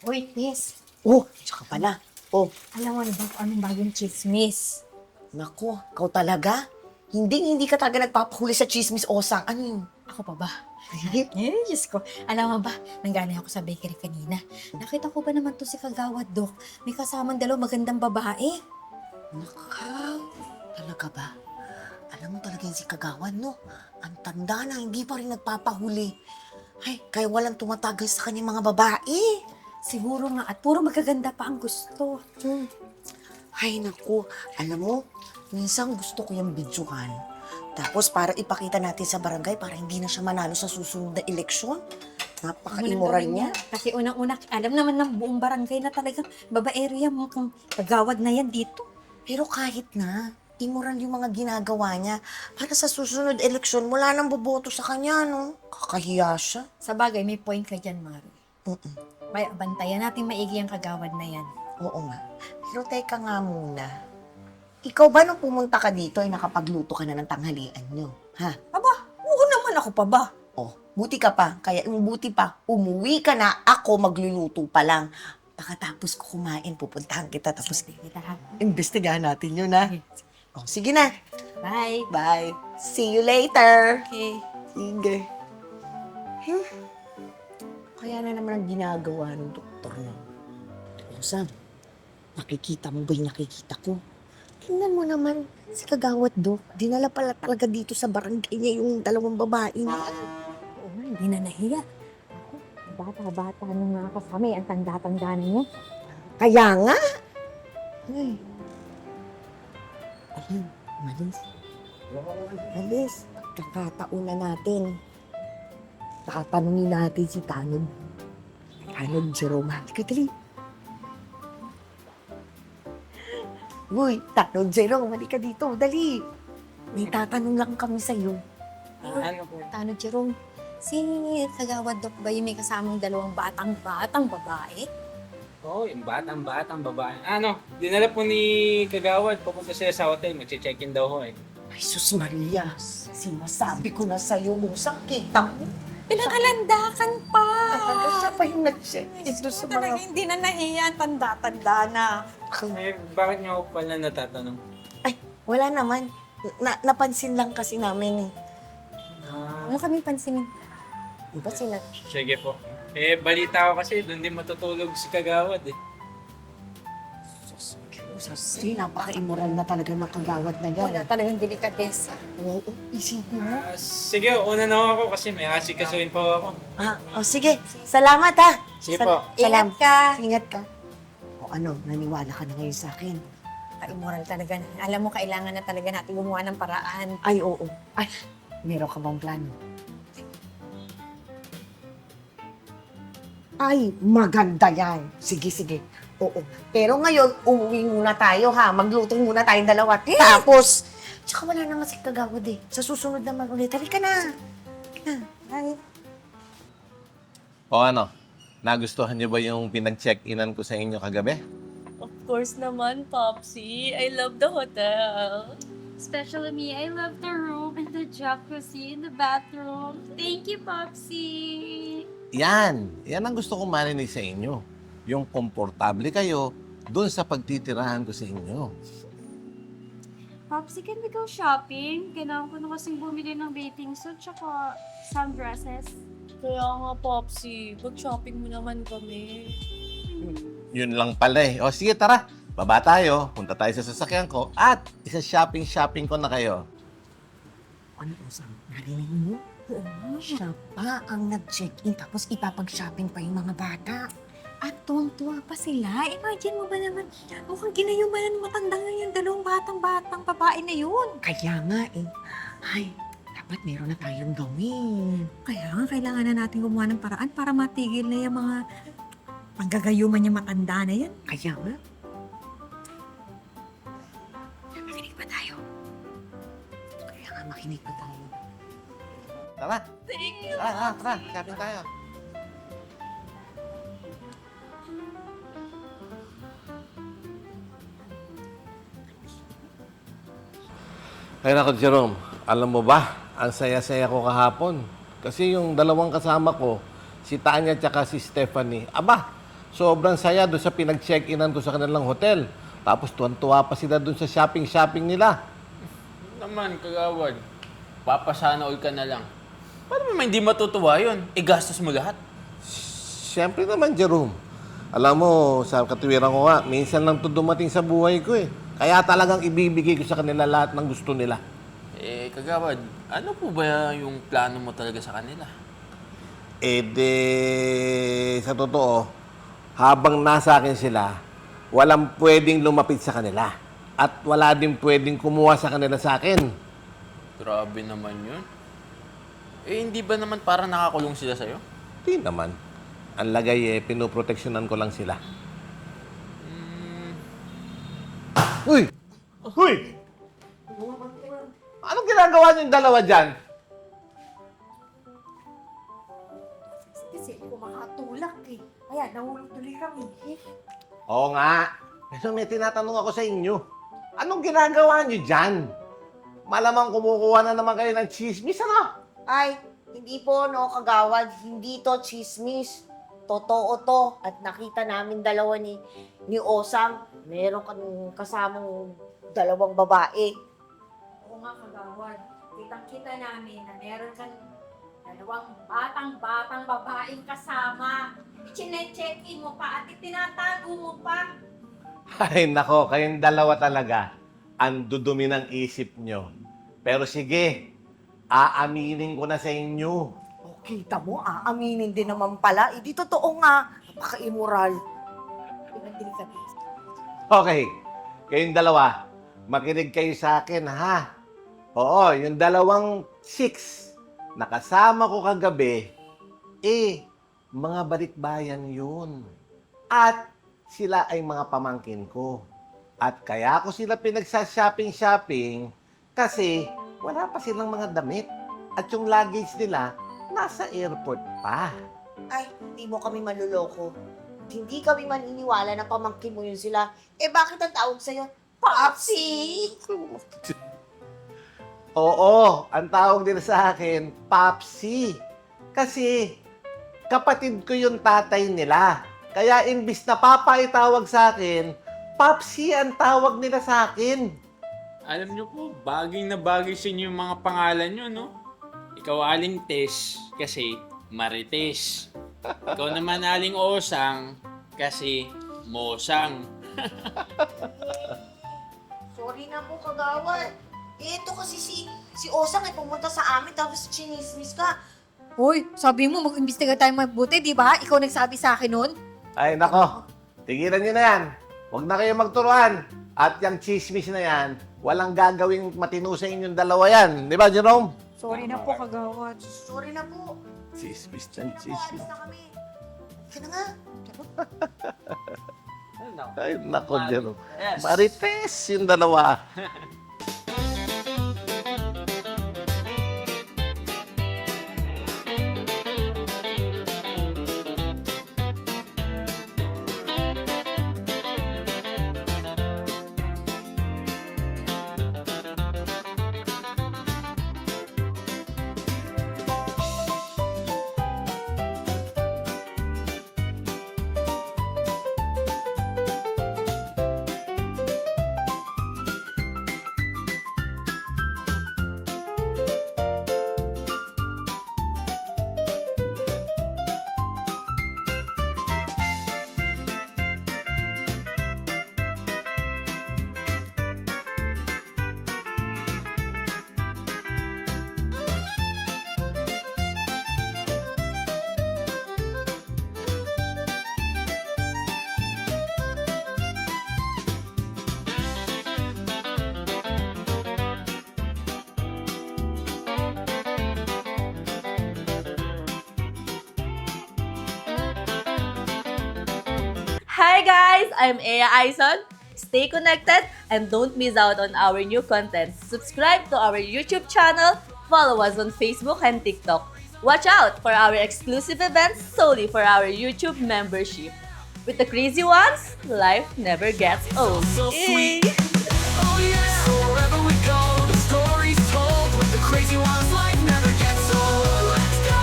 Uy, Tess. Oh, tsaka pala. Oh, Alam mo na ba kung anong bagong chismis? naku, ikaw talaga? Hindi ka talaga nagpapahuli sa chismis osang. Ano yun? Ako pa ba? Eh, Diyos ko. Alam mo ba, nanggaling ako sa bakery kanina. Nakita ko ba naman to si Kagawad, Dok? May kasamang magandang babae. Nakaw, talaga ba? Alam mo talaga yung si Kagawan, no? Ang tanda na, hindi pa rin nagpapahuli. Ay, kaya walang tumatagal sa kanyang mga babae. Siguro nga, at puro magaganda pa ang gusto. Ay, naku, alam mo, minsan gusto ko yung bidyuhan. Tapos para ipakita natin sa barangay para hindi na siya manalo sa susunod na eleksyon. Napaka-immoral Gawin niya. Kasi unang-una, alam naman ng buong barangay na talagang babaero yan. Mukhang Kagawad na yan dito. Pero kahit na, immoral yung mga ginagawa niya. Para sa susunod eleksyon, wala nang boboto sa kanya, no? Kakahiya siya. Sa bagay, may point ka dyan, Mari. Mm-mm. May bantayan natin maigi ang Kagawad na yan. Oo nga. Pero teka nga muna. Ikaw ba nung pumunta ka dito ay nakapagluto ka na ng tanghalian nyo? Ha? Aba, oo naman ako pa ba? Oh, buti ka pa. Kaya yung buti pa, umuwi ka na, ako magluluto pa lang. Pagkatapos ko kumain, pupuntahan kita. Tapos investigahan natin yun, ha? Oh, sige na. Bye. Bye. See you later. Okay. Sige. Kaya na naman ang ginagawa ng doktor na. Sam, nakikita mo ba yung nakikita ko? Tingnan mo naman, si Kagawad Dok, dinala pala talaga dito sa barangay niya yung dalawang babae niya. Oo, hindi na nahiya. Ako, bata-bata nung mga kasama, ang tanda-tanda na niya. Kaya nga. Ay. Ayun, malis. Malis. Kakataon na natin. Nakatanungin natin si Tanod. Tanod Jerome. Halika, dali. Uy, Tanod Jerome, halika dito. Dali. May tatanong lang kami sa'yo. Ano po? Tano, Jerome, si Kagawad Dok ba yung may kasamang dalawang batang babae? Oo, yung batang babae. Ano, dinala po ni Kagawad, pupunta sila sa hotel, mag-check-in daw ho eh. Ay, sus Maria. Sinasabi ko na sa'yo, musang kita mo. Pinakalandakan pa! Talaga siya pa yung nag-check. Ito sa Talaga mga... hindi na nahiya, tanda-tanda na. Eh, bakit niyo ako pala natatanong? Ay, wala naman. Napansin lang kasi namin eh. Ah, Ano kami pansinin? Diba sila? sige po. Eh, balita ko kasi, doon din matutulog si Kagawad eh. Sus, napaka-immoral na talaga ng Kagawad na yan. Wala talagang delikadesa. Oo, isipin mo. Sige, una na ako kasi may asikasuhin pa ako. Sige. Salamat ha. Sige po. Ingat ka. Ingat ka. O ano, naniwala ka na ngayon sa akin. Immoral talaga. Alam mo, kailangan na talaga natin gumawa ng paraan. Ay, oo. Ay, meron ka bang plano? Ay, maganda yan. Sige. Oo. Pero ngayon, umuwi muna tayo ha. Magluto muna tayong dalawa. Tapos, tsaka wala na nga si Kagawad eh. Sa susunod naman ulit. Halika na. Ay, O ano, nagustuhan niyo ba yung pinag-check-inan ko sa inyo kagabi? Of course naman, Popsy. I love the hotel. Especially me, I love the room and the jacuzzi in the bathroom. Thank you, Popsy! Yan ang gusto kong marinig sa inyo. Yung komportable kayo doon sa pagtitirahan ko sa inyo. Popsy, can we go shopping? Kailangan ko na kasing bumili ng bathing suit tsaka sundresses. Kaya nga, Popsy, mag-shopping mo naman kami. Yun lang pala eh. O sige, tara. Baba tayo, punta tayo sa sasakyan ko at isa-shopping ko na kayo. Ano po, Sam? Narinig mo? Siya pa ang nag-check-in tapos ipapag-shopping pa yung mga bata. at tuwang-tuwa pa sila. Imagine mo ba naman, mukhang ginayumanan ng matanda nga yung dalawang batang babae na yun. Kaya nga eh. Ay, dapat meron na tayong gawin. Kaya nga, kailangan na natin gumawa ng paraan para matigil na yung mga panggagayuman niya matanda na yan. Kaya nga. Makinig pa tayo. Kaya nga makinig pa tayo. Tara, Thank you. tara, shopping tayo. Ay nako, Jerome, alam mo ba, ang saya-saya ko kahapon. Kasi yung dalawang kasama ko, si Tanya at si Stephanie, aba, Sobrang saya doon sa pinag-check-inan ko sa kanilang hotel. Tapos tuwan-tuwa pa sila doon sa shopping-shopping nila. Naman, kagawad. Papasana all ka na lang. Paano naman hindi matutuwa yun? Gastos mo lahat. Siyempre naman, Jerome. Alam mo, sa katuwiran ko nga, minsan lang ito dumating sa buhay ko eh. Kaya talagang ibibigay ko sa kanila lahat ng gusto nila. Kagawad, ano po ba yung plano mo talaga sa kanila? Sa totoo, habang nasa akin sila, walang pwedeng lumapit sa kanila. At wala din pwedeng kumuha sa kanila sa akin. Grabe naman yun. Hindi ba naman parang nakakulong sila sa'yo? Hindi naman. Ang lagay pinoproteksyonan ko lang sila. Uy! Uy! Anong ginagawa niyong dalawa dyan? Kasi hindi ko makatulak eh. Kaya nahulog tuloy kami. Oo nga. Pero may tinatanong ako sa inyo. Anong ginagawa niyo dyan? Malamang kumukuha na naman kayo ng chismis, ano? Ay, hindi po, no, kagawad. Hindi to chismis. Totoo to. At nakita namin dalawa ni Osang. Meron kasamang dalawang babae. Oo nga, kagawad. Kitang-kita namin na meron kang dalawang batang babaeng kasama. Chine-check-in mo pa at itinatago mo pa. Ay, nako, kayong dalawa talaga. Ang dudumi ng isip nyo. Pero sige, aaminin ko na sa inyo. O, kita mo, aaminin din naman pala. Hindi totoo nga. Napaka-immoral. Okay, kayong dalawa, makinig kayo sa akin, ha? Oo, yung dalawang chicks na kasama ko kagabi, mga balikbayan yun. At sila ay mga pamangkin ko. At kaya ko sila pinagsa-shopping-shopping kasi wala pa silang mga damit. At yung luggage nila, nasa airport pa. Ay, hindi mo kami manluloko. At hindi kami maniniwala na pamangkin mo yun sila. Bakit ang tawag sa'yo? Popsi! Oo, ang tawag nila sa akin, Popsi. Kasi kapatid ko yung tatay nila. Kaya imbis na Papa itawag sa akin, Popsi ang tawag nila sa akin. Alam nyo po, bagay na bagay sa inyo yung mga pangalan nyo, no? Ikaw Aling Tess kasi Marites. Ikaw naman Aling Osang kasi Mosang. Sorry na po, kagawad. Ito kasi si Osang ay pumunta sa amin tapos chinismis ka. Hoy, sabi mo mag-imbestiga tayo mabuti, di ba? Ikaw nagsabi sa akin nun. Ay, nako. Tigilan nyo na yan. Huwag na kayo magturuan. At yung chismis na yan, walang gagawing matino sa inyong dalawa yan. Di ba, Jerome? Sorry na po, kagawad. Sorry na po. Chismis yan, Alis chismis. na kami. Ka na nga. Ay, nako, Jerome. Yes. Marites yung dalawa. Hi guys, I'm Ea Aison. Stay connected and don't miss out on our new content. Subscribe to our YouTube channel, follow us on Facebook and TikTok. Watch out for our exclusive events solely for our YouTube membership. With the crazy ones, life never gets old. So sweet. Yay! Oh yeah. So wherever we go, the story's told with the crazy ones. Life never gets old. Let's go.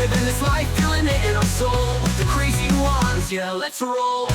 Living this life, feeling it in our soul. The crazy ones, yeah, let's roll.